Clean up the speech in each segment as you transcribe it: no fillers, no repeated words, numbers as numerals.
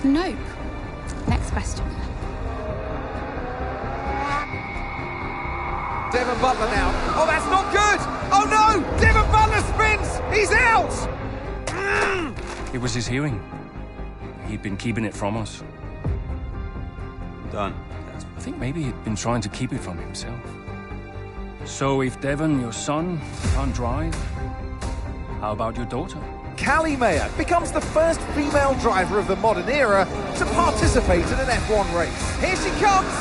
Nope. Next question. Devon Butler now. Oh, that's not good! Oh no! Devon Butler spins! He's out! It was his hearing. He'd been keeping it from us. Done. I think maybe he'd been trying to keep it from himself. So if Devon, your son, can't drive, how about your daughter? Callie Mayer becomes the first female driver of the modern era to participate in an F1 race. Here she comes!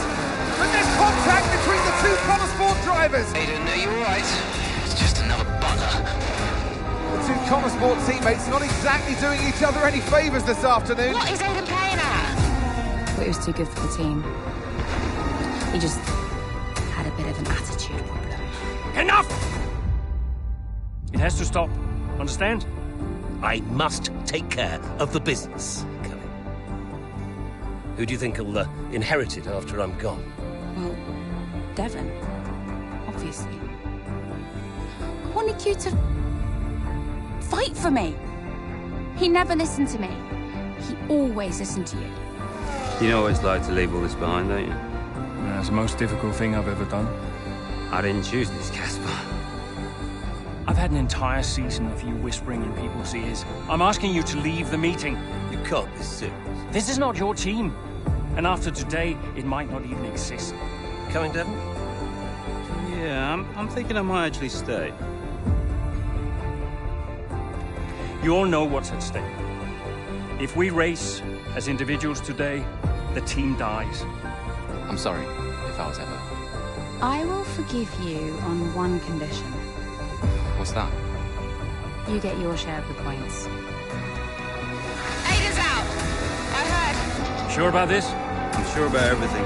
But there's contact between the two Connor Sport drivers! Aiden, are you alright? It's just another Butler. The two Connor Sport teammates not exactly doing each other any favours this afternoon. What is Aiden playing at? Thought he was too good for the team. He just had a bit of an attitude problem. Enough! It has to stop. Understand? I must take care of the business, Kelly. Who do you think will inherit it after I'm gone? Well, Devon, obviously. I wanted you to fight for me. He never listened to me. He always listened to you. You know what it's like to leave all this behind, don't you? That's the most difficult thing I've ever done. I didn't choose this, Casper. I've had an entire season of you whispering in people's ears. I'm asking you to leave the meeting. You can't be serious. This is not your team. And after today, it might not even exist. Coming, Devon? Yeah, I'm thinking I might actually stay. You all know what's at stake. If we race as individuals today, the team dies. I'm sorry, if I was ever. I will forgive you on one condition. What's that? You get your share of the points. Aiden's out! I heard. Sure about this? I'm sure about everything.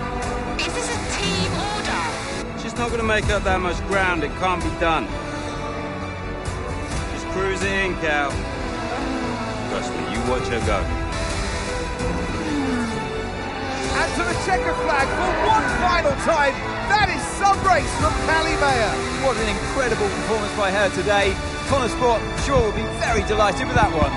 Is this a team order? She's not going to make up that much ground. It can't be done. Just cruise it in, Cal. Trust me, you watch her go. And to the checker flag for one final time. That is some race from Callie Mayer. What an incredible performance by her today. Connor Sport, sure, will be very delighted with that one.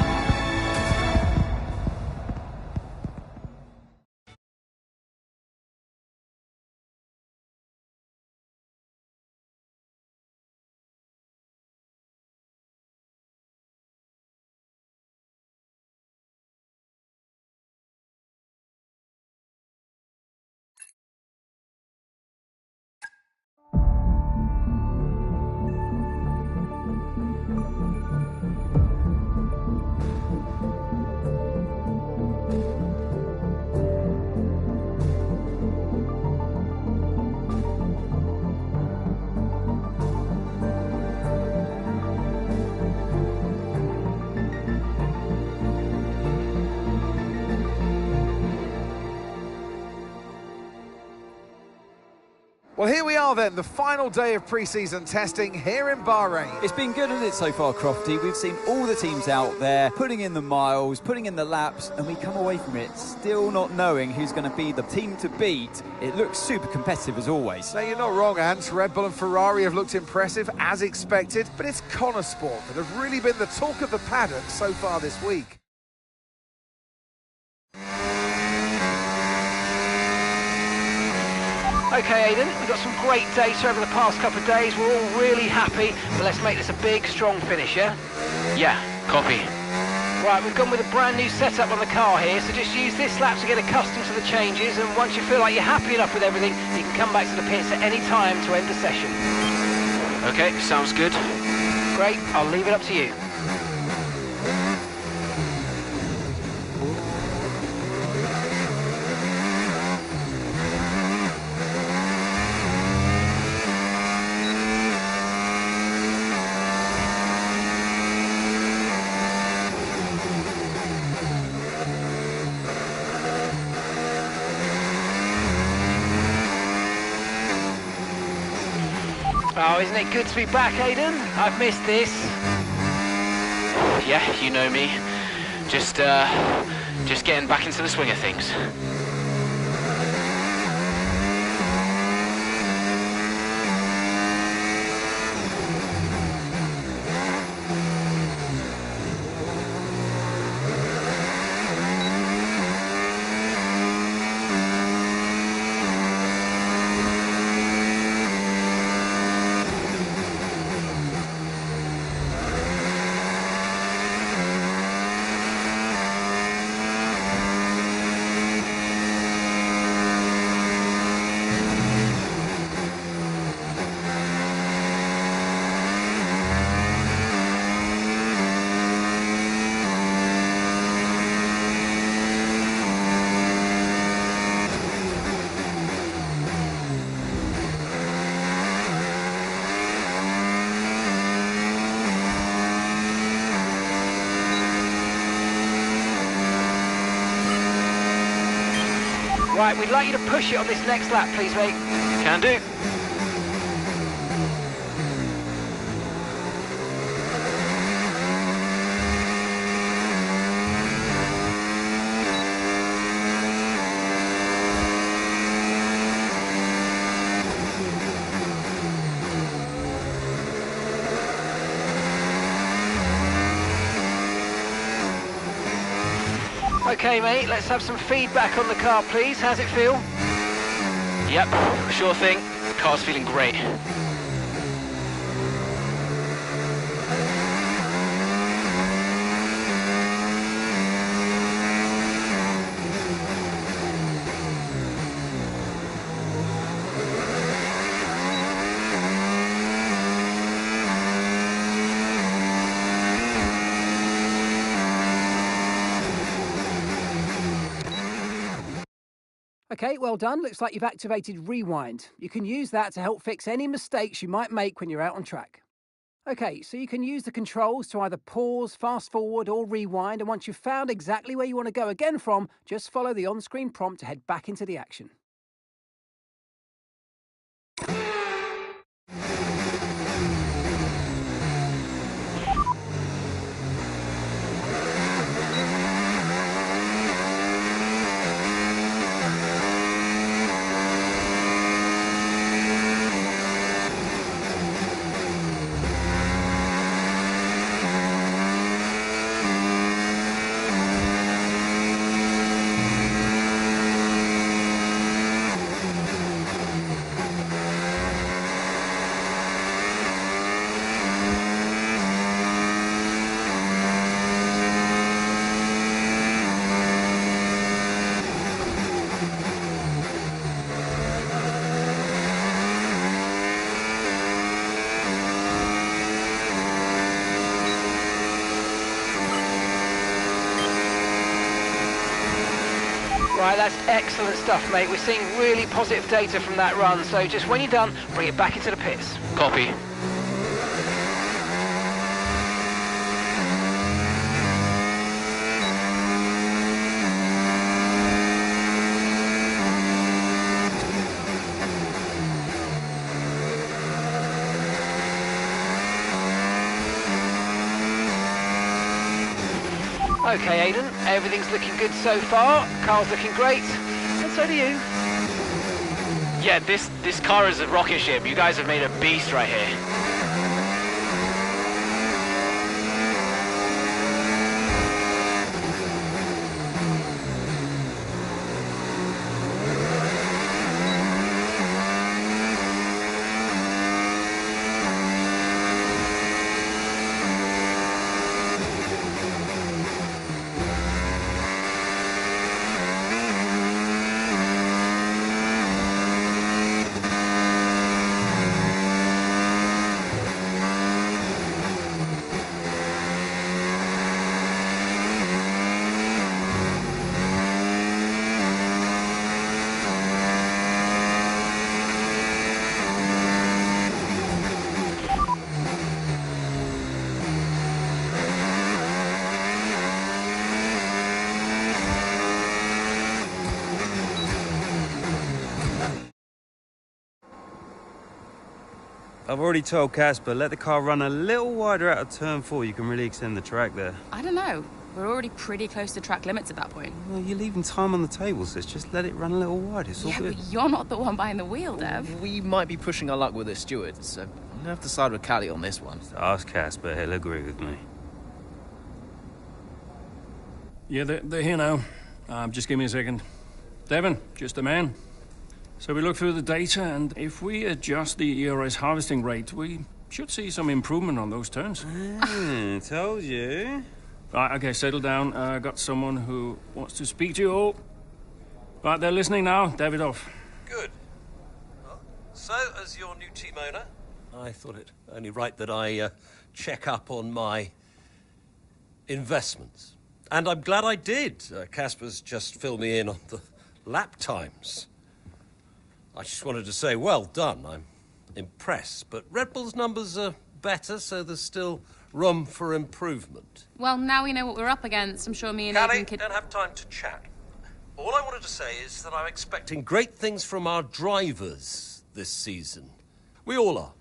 Well, here we are then, the final day of pre-season testing here in Bahrain. It's been good, hasn't it, so far, Crofty? We've seen all the teams out there, putting in the miles, putting in the laps, and we come away from it still not knowing who's going to be the team to beat. It looks super competitive as always. Now, you're not wrong, Ant. Red Bull and Ferrari have looked impressive, as expected, but it's Connor Sport that have really been the talk of the paddock so far this week. Okay, Aiden, we've got some great data over the past couple of days. We're all really happy, but let's make this a big, strong finish, yeah? Yeah, copy. Right, we've gone with a brand new setup on the car here, so just use this lap to get accustomed to the changes, and once you feel like you're happy enough with everything, you can come back to the pits at any time to end the session. Okay, sounds good. Great, I'll leave it up to you. Oh, isn't it good to be back, Aiden? I've missed this. Yeah, you know me. Just getting back into the swing of things. Right, we'd like you to push it on this next lap, please, mate. Can do. Okay, mate, let's have some feedback on the car, please. How's it feel? Yep, sure thing. Car's feeling great. Okay, well done. Looks like you've activated Rewind. You can use that to help fix any mistakes you might make when you're out on track. Okay, so you can use the controls to either pause, fast forward or rewind, and once you've found exactly where you want to go again from, just follow the on-screen prompt to head back into the action. Right, that's excellent stuff, mate. We're seeing really positive data from that run, so just when you're done, bring it back into the pits. Copy. Okay, Aidan, everything's looking good so far. Car's looking great, and so do you. Yeah, this car is a rocket ship. You guys have made a beast right here. I've already told Casper, let the car run a little wider out of turn 4. You can really extend the track there. I don't know. We're already pretty close to track limits at that point. Well, you're leaving time on the table, sis. Just let it run a little wider. It's all good. But you're not the one behind the wheel, Dev. We might be pushing our luck with this steward, so I'm going to have to side with Callie on this one. Just ask Casper. He'll agree with me. Yeah, they're here now. Just give me a second. Devon, just the man. So we look through the data, and if we adjust the ERS harvesting rate, we should see some improvement on those turns. Told you. Right, okay, settle down. Got someone who wants to speak to you all. Right, they're listening now. Davidoff. Good. Well, so, as your new team owner, I thought it only right that I check up on my investments. And I'm glad I did. Casper's just filled me in on the lap times. I just wanted to say, well done. I'm impressed. But Red Bull's numbers are better, so there's still room for improvement. Well, now we know what we're up against. I'm sure me and Callie, Aidan could... don't have time to chat. All I wanted to say is that I'm expecting great things from our drivers this season. We all are.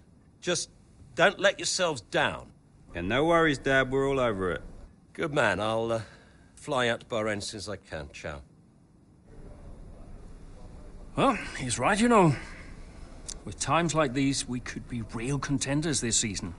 Just don't let yourselves down. And no worries, Dad. We're all over it. Good man. I'll fly out to Bahrain as soon as I can. Ciao. Well, he's right, you know. With times like these, we could be real contenders this season.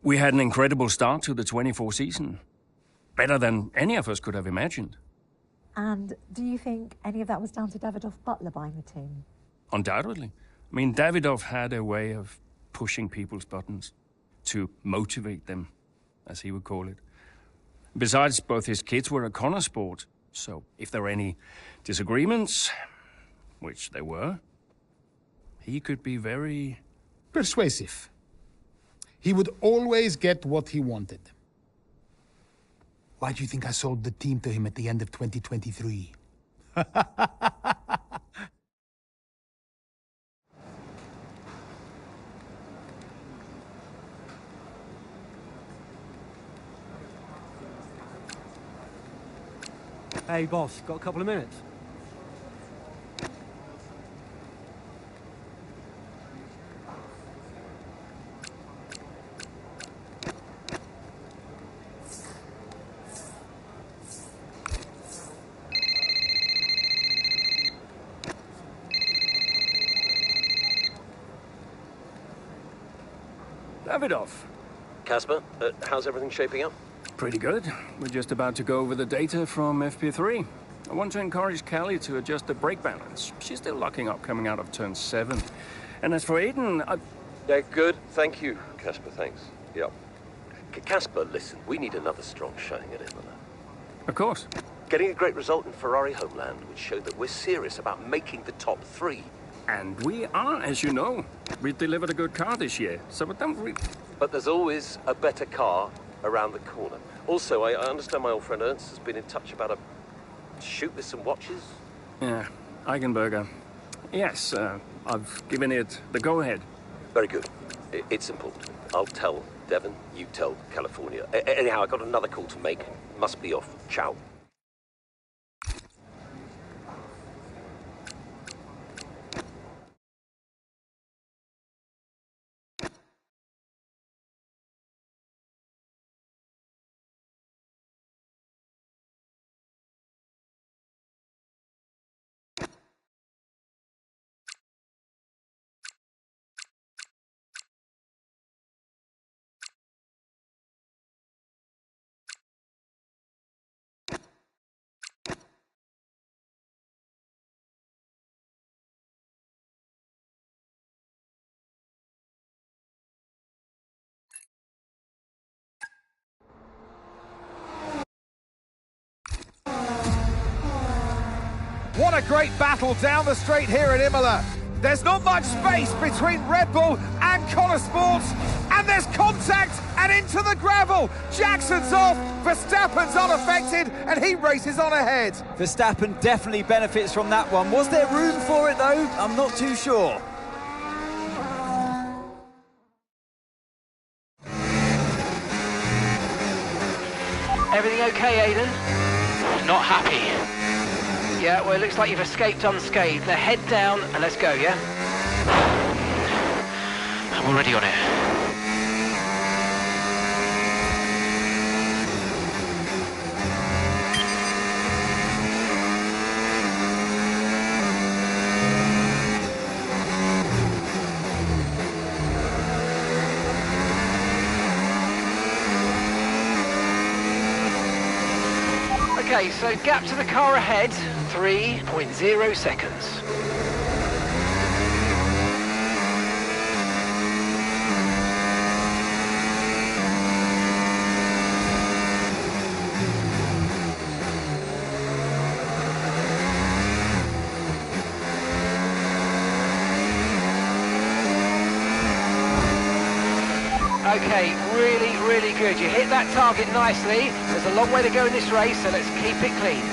We had an incredible start to the 24 season. Better than any of us could have imagined. And do you think any of that was down to Davidoff Butler buying the team? Undoubtedly. I mean, Davidoff had a way of pushing people's buttons to motivate them, as he would call it. Besides, both his kids were at Connor Sport, so if there were any disagreements, which there were, he could be very... persuasive. He would always get what he wanted. Why do you think I sold the team to him at the end of 2023? Hey, boss, got a couple of minutes? Davidoff. Casper, how's everything shaping up? Pretty good. We're just about to go over the data from FP3. I want to encourage Callie to adjust the brake balance. She's still locking up coming out of turn 7. And as for Aiden, Yeah, good. Thank you, Casper, thanks. Yep. Casper, listen, we need another strong showing at Imola. Of course. Getting a great result in Ferrari homeland would show that we're serious about making the top 3. And we are, as you know. We delivered a good car this year, so don't But there's always a better car around the corner. Also, I understand my old friend Ernst has been in touch about a shoot with some watches. Yeah, Eigenberger. Yes, I've given it the go-ahead. Very good. It's important. I'll tell Devon, you tell California. Anyhow, I got another call to make. Must be off. Ciao. What a great battle down the straight here at Imola. There's not much space between Red Bull and Connor Sports, and there's contact and into the gravel. Jackson's off, Verstappen's unaffected, and he races on ahead. Verstappen definitely benefits from that one. Was there room for it though? I'm not too sure. Everything okay, Aiden? Not happy. Yeah, well, it looks like you've escaped unscathed. Now head down and let's go, yeah? I'm already on it. Okay, so gap to the car ahead, 3.0 seconds. Okay, really, really good. You hit that target nicely. There's a long way to go in this race, so let's keep it clean.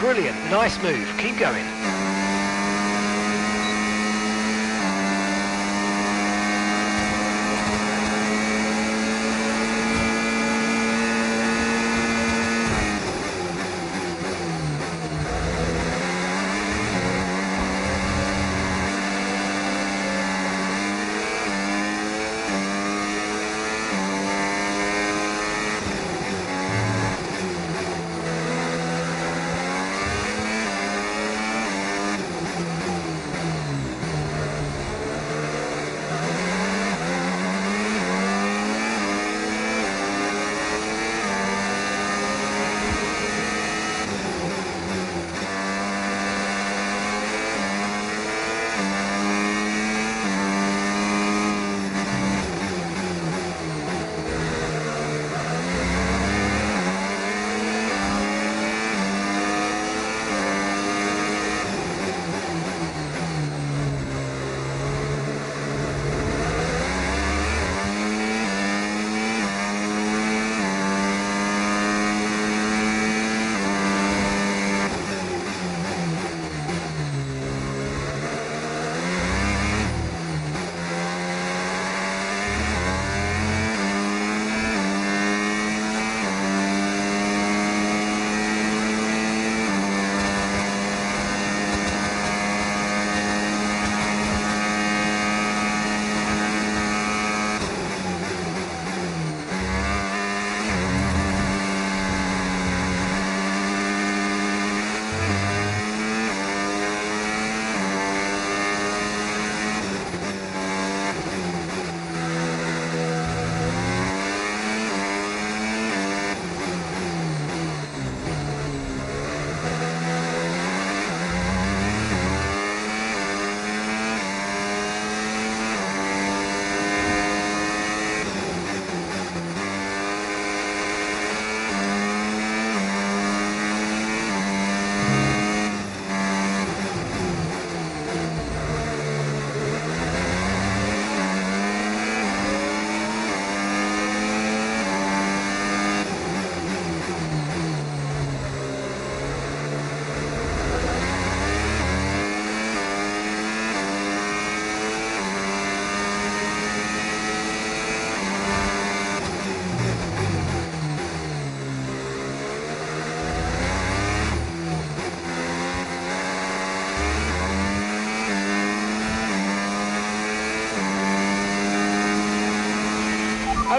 Brilliant, nice move, keep going.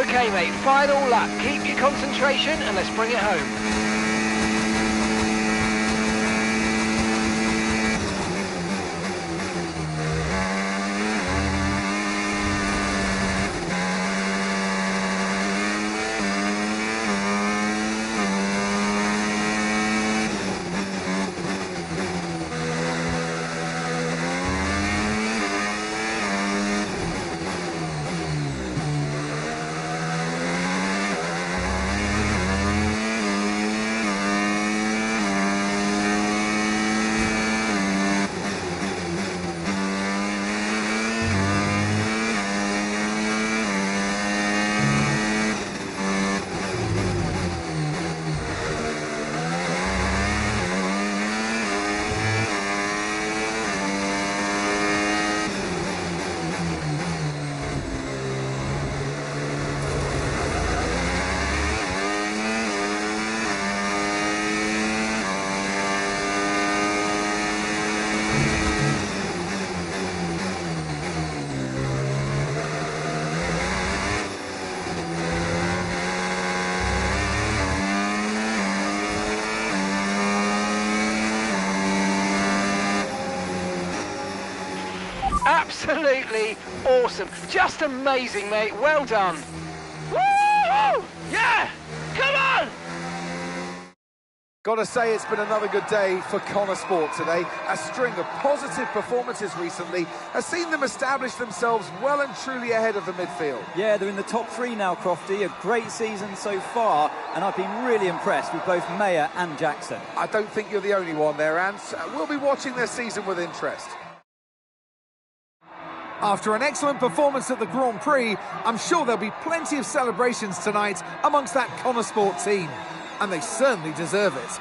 Okay, mate, final lap. Keep your concentration and let's bring it home. Absolutely awesome. Just amazing, mate. Well done. Woo! Yeah! Come on! Got to say, it's been another good day for Connor Sport today. A string of positive performances recently has seen them establish themselves well and truly ahead of the midfield. Yeah, they're in the top 3 now, Crofty. A great season so far, and I've been really impressed with both Mayer and Jackson. I don't think you're the only one there, Ant. We'll be watching their season with interest. After an excellent performance at the Grand Prix, I'm sure there'll be plenty of celebrations tonight amongst that Connor Sport team. And they certainly deserve it.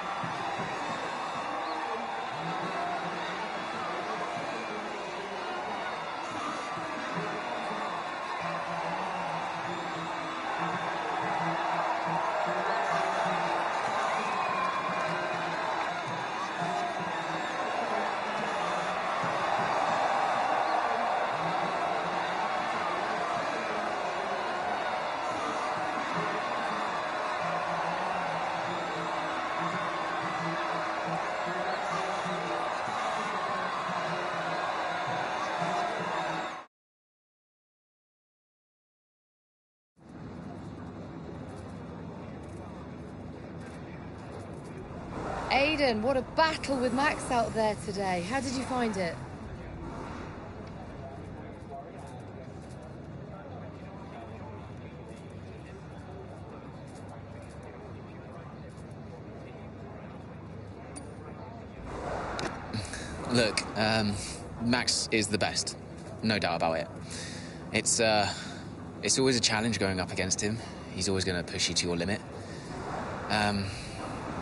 Aiden, what a battle with Max out there today. How did you find it? Look, Max is the best. No doubt about it. It's always a challenge going up against him. He's always going to push you to your limit.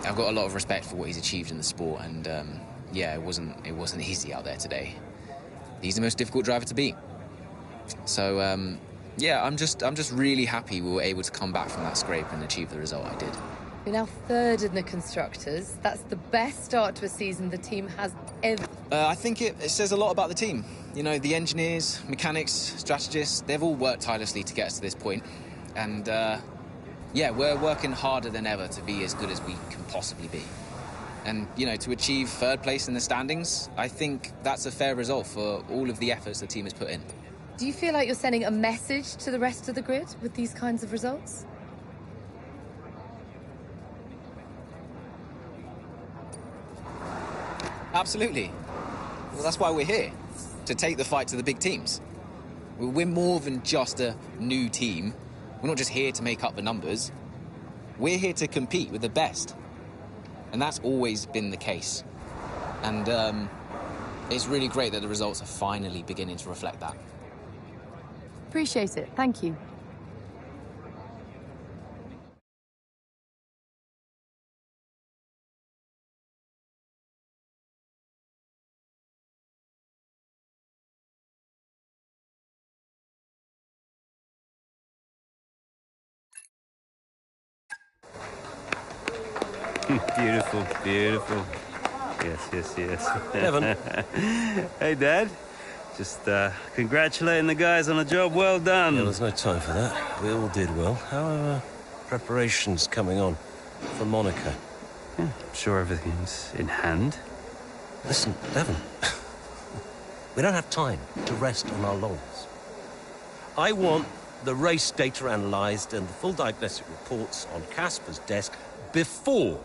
I've got a lot of respect for what he's achieved in the sport, and yeah, it wasn't easy out there today. He's the most difficult driver to beat. So yeah, I'm just really happy we were able to come back from that scrape and achieve the result I did. You're now third in the Constructors. That's the best start to a season the team has ever... I think it says a lot about the team. You know, the engineers, mechanics, strategists, they've all worked tirelessly to get us to this point. And yeah, we're working harder than ever to be as good as we can possibly be. And, you know, to achieve third place in the standings, I think that's a fair result for all of the efforts the team has put in. Do you feel like you're sending a message to the rest of the grid with these kinds of results? Absolutely. Well, that's why we're here, to take the fight to the big teams. We're more than just a new team. We're not just here to make up the numbers. We're here to compete with the best. And that's always been the case. And it's really great that the results are finally beginning to reflect that. Appreciate it. Thank you. Beautiful, beautiful. Yes, yes, yes. Devon. Hey, Dad. Just congratulating the guys on a job well done. Yeah, there's no time for that. We all did well. How are preparations coming on for Monaco? Yeah, I'm sure everything's in hand. Listen, Devon. We don't have time to rest on our laurels. I want the race data analysed and the full diagnostic reports on Casper's desk before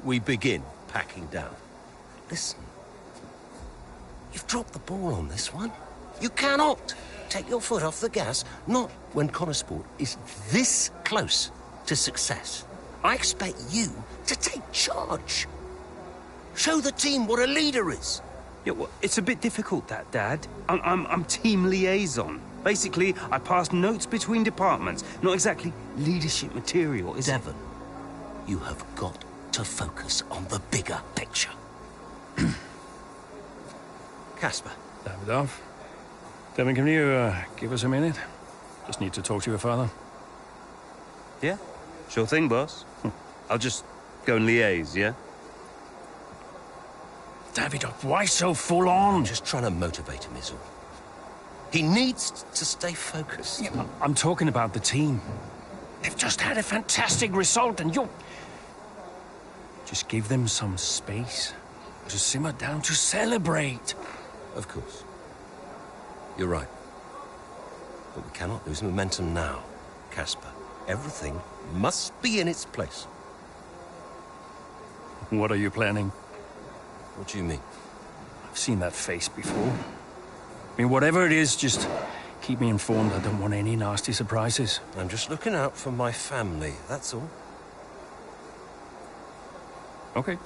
we begin packing down. Listen, you've dropped the ball on this one. You cannot take your foot off the gas, not when Connosport is this close to success. I expect you to take charge. Show the team what a leader is. Yeah, well, it's a bit difficult, that, Dad. I'm team liaison. Basically, I pass notes between departments. Not exactly leadership material, is it? Devon, you have got to focus on the bigger picture. Casper. Davidoff. Devon, can you give us a minute? Just need to talk to your father. Yeah, sure thing, boss. I'll just go and liaise, yeah? Davidoff, why so full on? I'm just trying to motivate him, is all. He needs to stay focused. Yeah, I'm talking about the team. They've just had a fantastic result and you're... Just give them some space to simmer down, to celebrate. Of course. You're right. But we cannot lose momentum now, Casper. Everything must be in its place. What are you planning? What do you mean? I've seen that face before. I mean, whatever it is, just keep me informed. I don't want any nasty surprises. I'm just looking out for my family, that's all. Okay.